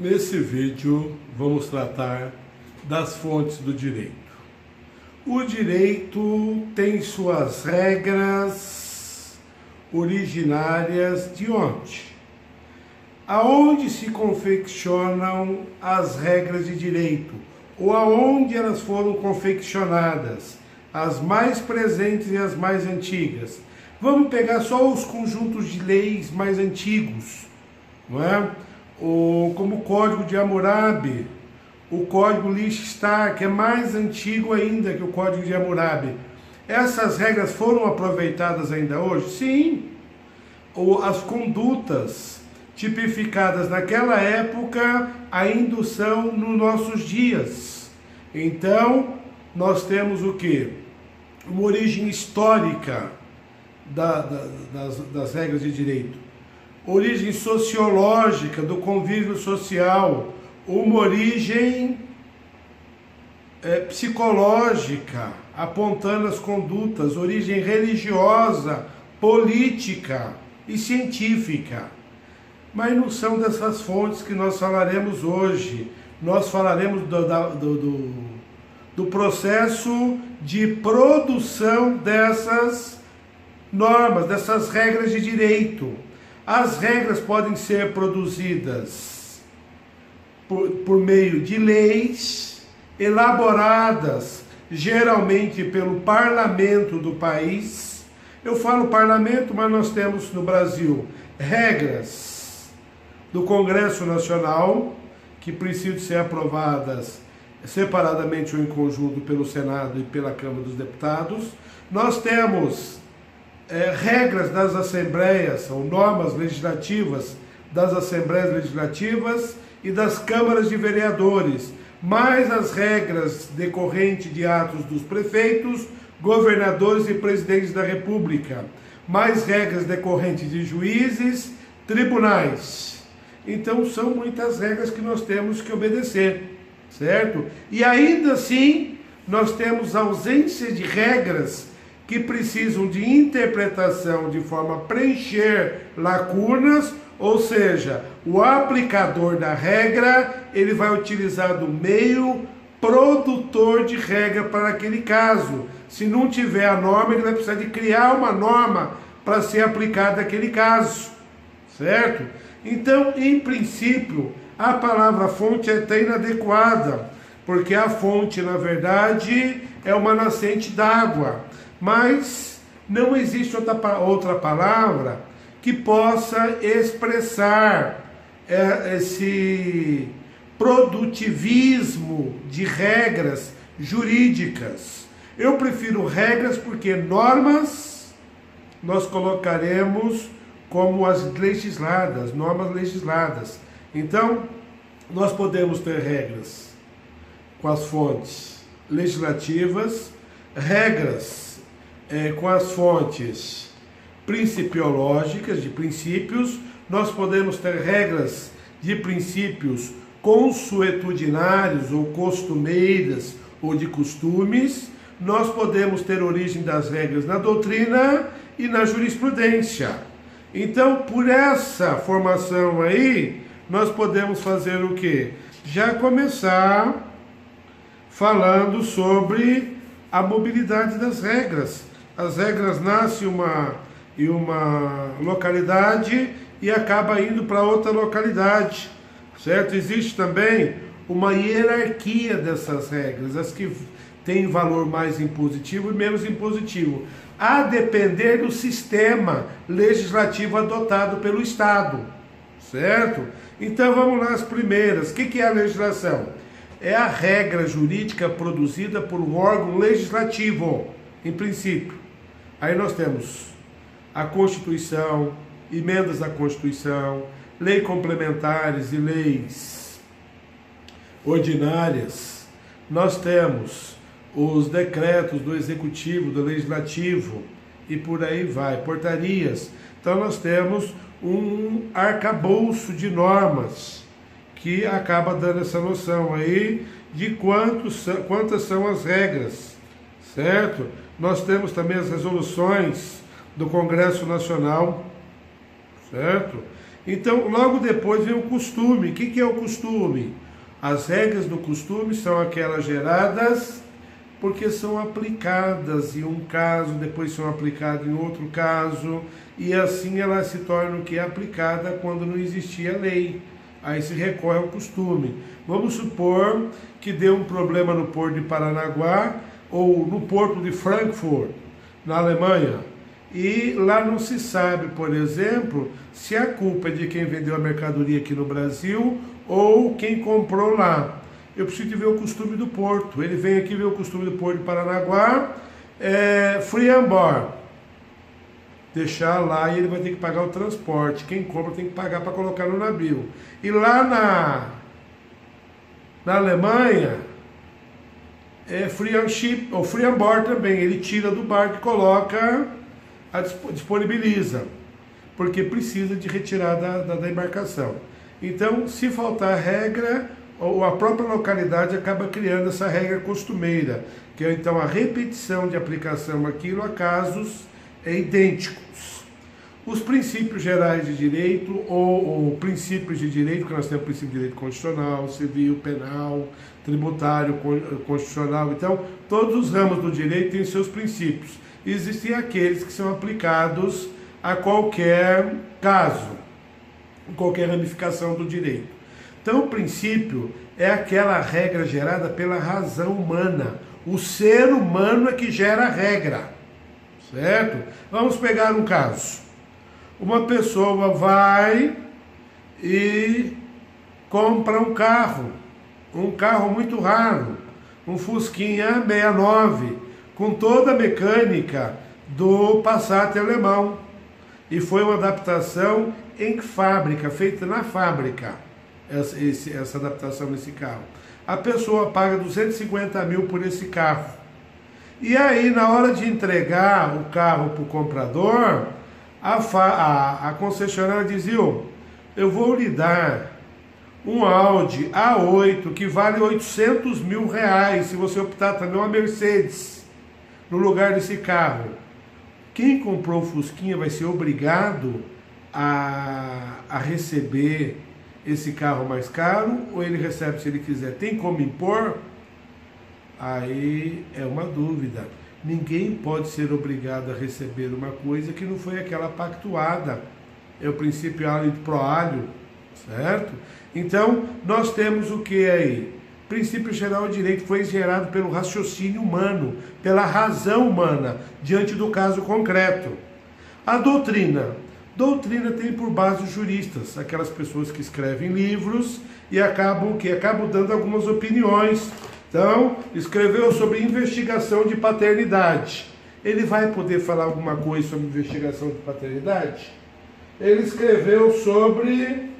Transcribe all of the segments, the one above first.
Nesse vídeo vamos tratar das fontes do direito. O direito tem suas regras originárias de onde? Aonde se confeccionam as regras de direito? Ou aonde elas foram confeccionadas? As mais presentes e as mais antigas. Vamos pegar só os conjuntos de leis mais antigos, não é? Como o Código de Hammurabi, o Código Liechtenstein, que é mais antigo ainda que o Código de Hammurabi. Essas regras foram aproveitadas ainda hoje? Sim. As condutas tipificadas naquela época ainda são nos nossos dias. Então, nós temos o quê? Uma origem histórica das regras de direito. Origem sociológica do convívio social, uma origem psicológica, apontando as condutas, origem religiosa, política e científica. Mas não são dessas fontes que nós falaremos hoje. Nós falaremos do processo de produção dessas normas, dessas regras de direito. As regras podem ser produzidas por meio de leis elaboradas geralmente pelo parlamento do país. Eu falo parlamento, mas nós temos no Brasil regras do Congresso Nacional, que precisam ser aprovadas separadamente ou em conjunto pelo Senado e pela Câmara dos Deputados. Nós temos regras das assembleias, ou normas legislativas das assembleias legislativas e das câmaras de vereadores, mais as regras decorrentes de atos dos prefeitos, governadores e presidentes da República, mais regras decorrentes de juízes, tribunais. Então são muitas regras que nós temos que obedecer, certo? E ainda assim, nós temos ausência de regras que precisam de interpretação de forma a preencher lacunas, ou seja, o aplicador da regra, ele vai utilizar do meio produtor de regra para aquele caso. Se não tiver a norma, ele vai precisar de criar uma norma para ser aplicada naquele caso, certo? Então, em princípio, a palavra fonte é até inadequada, porque a fonte, na verdade, é uma nascente d'água. Mas não existe outra palavra que possa expressar esse produtivismo de regras jurídicas. Eu prefiro regras porque normas nós colocaremos como as legisladas, normas legisladas. Então, nós podemos ter regras com as fontes legislativas, regras com as fontes principiológicas, de princípios. Nós podemos ter regras de princípios consuetudinários ou costumeiras ou de costumes. Nós podemos ter origem das regras na doutrina e na jurisprudência. Então, por essa formação aí, nós podemos fazer o quê? Já começar falando sobre a mobilidade das regras. As regras nascem em uma localidade e acaba indo para outra localidade, certo? Existe também uma hierarquia dessas regras, as que têm valor mais impositivo e menos impositivo, a depender do sistema legislativo adotado pelo Estado, certo? Então vamos lá as primeiras. O que é a legislação? É a regra jurídica produzida por um órgão legislativo, em princípio. Aí nós temos a Constituição, emendas à Constituição, leis complementares e leis ordinárias. Nós temos os decretos do Executivo, do Legislativo e por aí vai, portarias. Então nós temos um arcabouço de normas que acaba dando essa noção aí de quantas são as regras, certo? Nós temos também as resoluções do Congresso Nacional, certo? Então, logo depois vem o costume. O que é o costume? As regras do costume são aquelas geradas porque são aplicadas em um caso, depois são aplicadas em outro caso, e assim ela se torna o que é aplicada quando não existia lei. Aí se recorre ao costume. Vamos supor que deu um problema no porto de Paranaguá ou no porto de Frankfurt, na Alemanha, e lá não se sabe, por exemplo, se a culpa é de quem vendeu a mercadoria aqui no Brasil ou quem comprou lá. Eu preciso de ver o costume do porto. Ele vem aqui ver o costume do porto de Paranaguá, Friambor. Deixar lá e ele vai ter que pagar o transporte. Quem compra tem que pagar para colocar no navio. E lá na Alemanha, free on ship, ou free on board também. Ele tira do barco e coloca, disponibiliza, porque precisa de retirada da embarcação. Então, se faltar regra, ou a própria localidade acaba criando essa regra costumeira, que é então a repetição de aplicação àquilo a casos idênticos. Os princípios gerais de direito, ou princípios de direito, que nós temos o princípio de direito constitucional, civil, penal, tributário, constitucional, então todos os ramos do direito têm seus princípios. Existem aqueles que são aplicados a qualquer caso, qualquer ramificação do direito. Então o princípio é aquela regra gerada pela razão humana. O ser humano é que gera a regra. Certo? Vamos pegar um caso. Uma pessoa vai e compra um carro muito raro, um Fusquinha 69, com toda a mecânica do Passat alemão. E foi uma adaptação em fábrica, feita na fábrica, essa adaptação desse carro. A pessoa paga 250 mil por esse carro. E aí, na hora de entregar o carro para o comprador, a concessionária dizia: eu vou lhe dar um Audi A8 que vale 800 mil reais, se você optar também uma Mercedes no lugar desse carro. Quem comprou o Fusquinha vai ser obrigado a receber esse carro mais caro, ou ele recebe se ele quiser? Tem como impor? Aí é uma dúvida. Ninguém pode ser obrigado a receber uma coisa que não foi aquela pactuada. É o princípio alio pro alio, certo? Então, nós temos o que aí? Princípio geral de direito foi gerado pelo raciocínio humano, pela razão humana, diante do caso concreto. A doutrina. Doutrina tem por base os juristas, aquelas pessoas que escrevem livros e acabam dando algumas opiniões. Então, escreveu sobre investigação de paternidade. Ele vai poder falar alguma coisa sobre investigação de paternidade? Ele escreveu sobre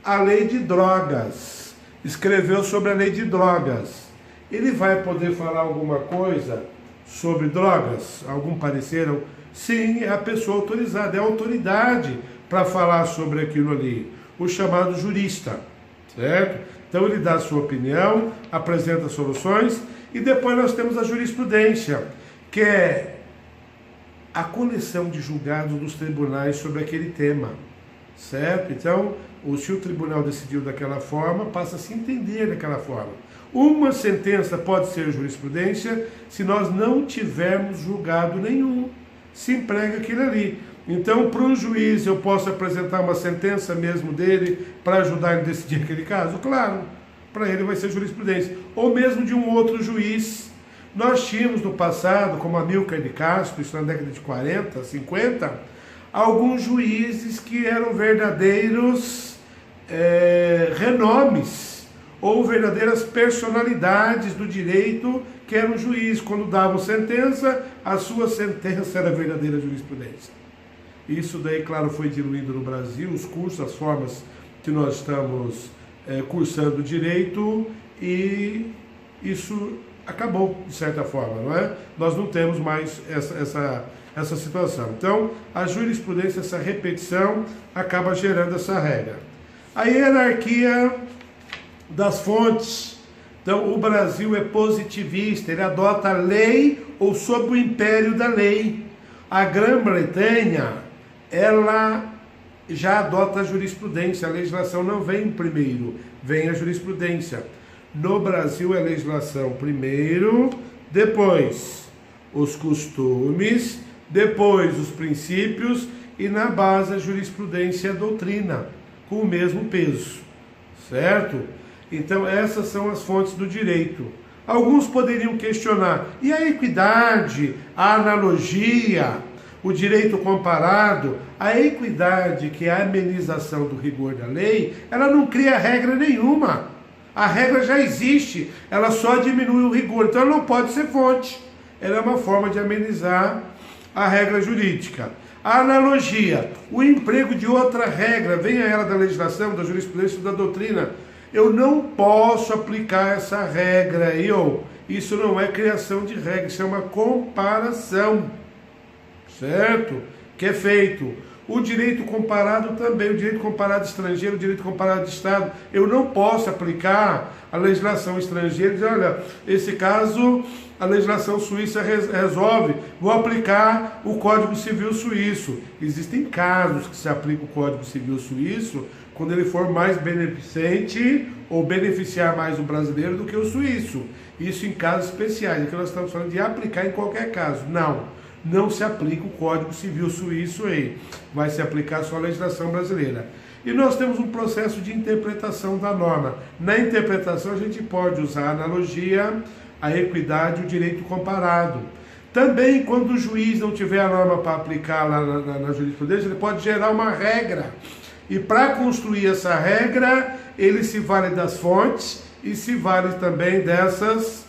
a lei de drogas. Escreveu sobre a lei de drogas. Ele vai poder falar alguma coisa sobre drogas? Algum parecer? Sim, é a pessoa autorizada, é a autoridade para falar sobre aquilo ali. O chamado jurista, certo? Então ele dá a sua opinião, apresenta soluções, e depois nós temos a jurisprudência, que é a coleção de julgados dos tribunais sobre aquele tema, certo? Então, se o tribunal decidiu daquela forma, passa a se entender daquela forma. Uma sentença pode ser jurisprudência se nós não tivermos julgado nenhum, se emprega aquilo ali. Então, para um juiz, eu posso apresentar uma sentença mesmo dele para ajudar ele a decidir aquele caso? Claro, para ele vai ser jurisprudência. Ou mesmo de um outro juiz. Nós tínhamos no passado, como Amílcar de Castro, isso na década de 40, 50, alguns juízes que eram verdadeiros renomes, ou verdadeiras personalidades do direito, que eram juízes. Quando davam sentença, a sua sentença era verdadeira jurisprudência. Isso daí, claro, foi diluído no Brasil, os cursos, as formas que nós estamos cursando direito, e isso acabou, de certa forma, não é? Nós não temos mais essa situação. Então, a jurisprudência, essa repetição, acaba gerando essa regra. A hierarquia das fontes. Então, o Brasil é positivista, ele adota a lei ou sob o império da lei. A Grã-Bretanha, ela já adota a jurisprudência. A legislação não vem primeiro, vem a jurisprudência. No Brasil é legislação primeiro, depois os costumes, depois os princípios e na base a jurisprudência e a doutrina, com o mesmo peso, certo? Então essas são as fontes do direito. Alguns poderiam questionar, e a equidade, a analogia, o direito comparado? A equidade, que é a amenização do rigor da lei, ela não cria regra nenhuma. A regra já existe, ela só diminui o rigor, então ela não pode ser fonte. Ela é uma forma de amenizar a regra jurídica. A analogia, o emprego de outra regra, venha ela da legislação, da jurisprudência ou da doutrina. Eu não posso aplicar essa regra aí, isso não é criação de regra, isso é uma comparação, certo? Que é feito. O direito comparado também, o direito comparado estrangeiro, o direito comparado de Estado. Eu não posso aplicar a legislação estrangeira e dizer, olha, esse caso a legislação suíça resolve, vou aplicar o Código Civil Suíço. Existem casos que se aplica o Código Civil Suíço quando ele for mais beneficente ou beneficiar mais o brasileiro do que o suíço. Isso em casos especiais. Aqui nós estamos falando de aplicar em qualquer caso. Não se aplica o Código Civil Suíço aí. Vai se aplicar só a legislação brasileira. E nós temos um processo de interpretação da norma. Na interpretação a gente pode usar a analogia, a equidade e o direito comparado. Também quando o juiz não tiver a norma para aplicar lá na jurisprudência, ele pode gerar uma regra. E para construir essa regra, ele se vale das fontes e se vale também dessas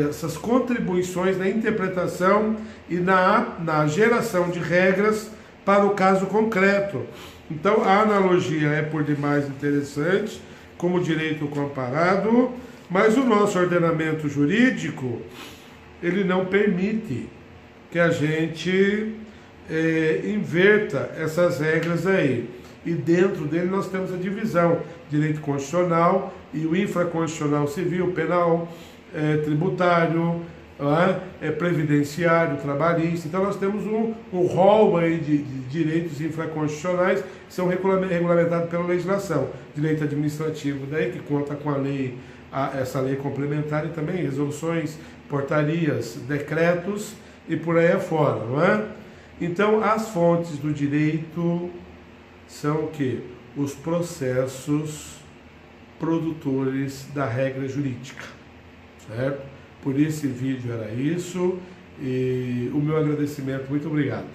essas contribuições na interpretação e na geração de regras para o caso concreto. Então a analogia é por demais interessante, como direito comparado, mas o nosso ordenamento jurídico, ele não permite que a gente inverta essas regras aí. E dentro dele nós temos a divisão, direito constitucional e o infraconstitucional civil, penal, tributário, previdenciário, trabalhista. Então nós temos um rol aí de direitos infraconstitucionais que são regulamentados pela legislação. Direito administrativo, daí que conta com a lei, essa lei complementar e também resoluções, portarias, decretos e por aí afora, não é? Então as fontes do direito são o quê? Os processos produtores da regra jurídica, certo? Por esse vídeo era isso, e o meu agradecimento, muito obrigado.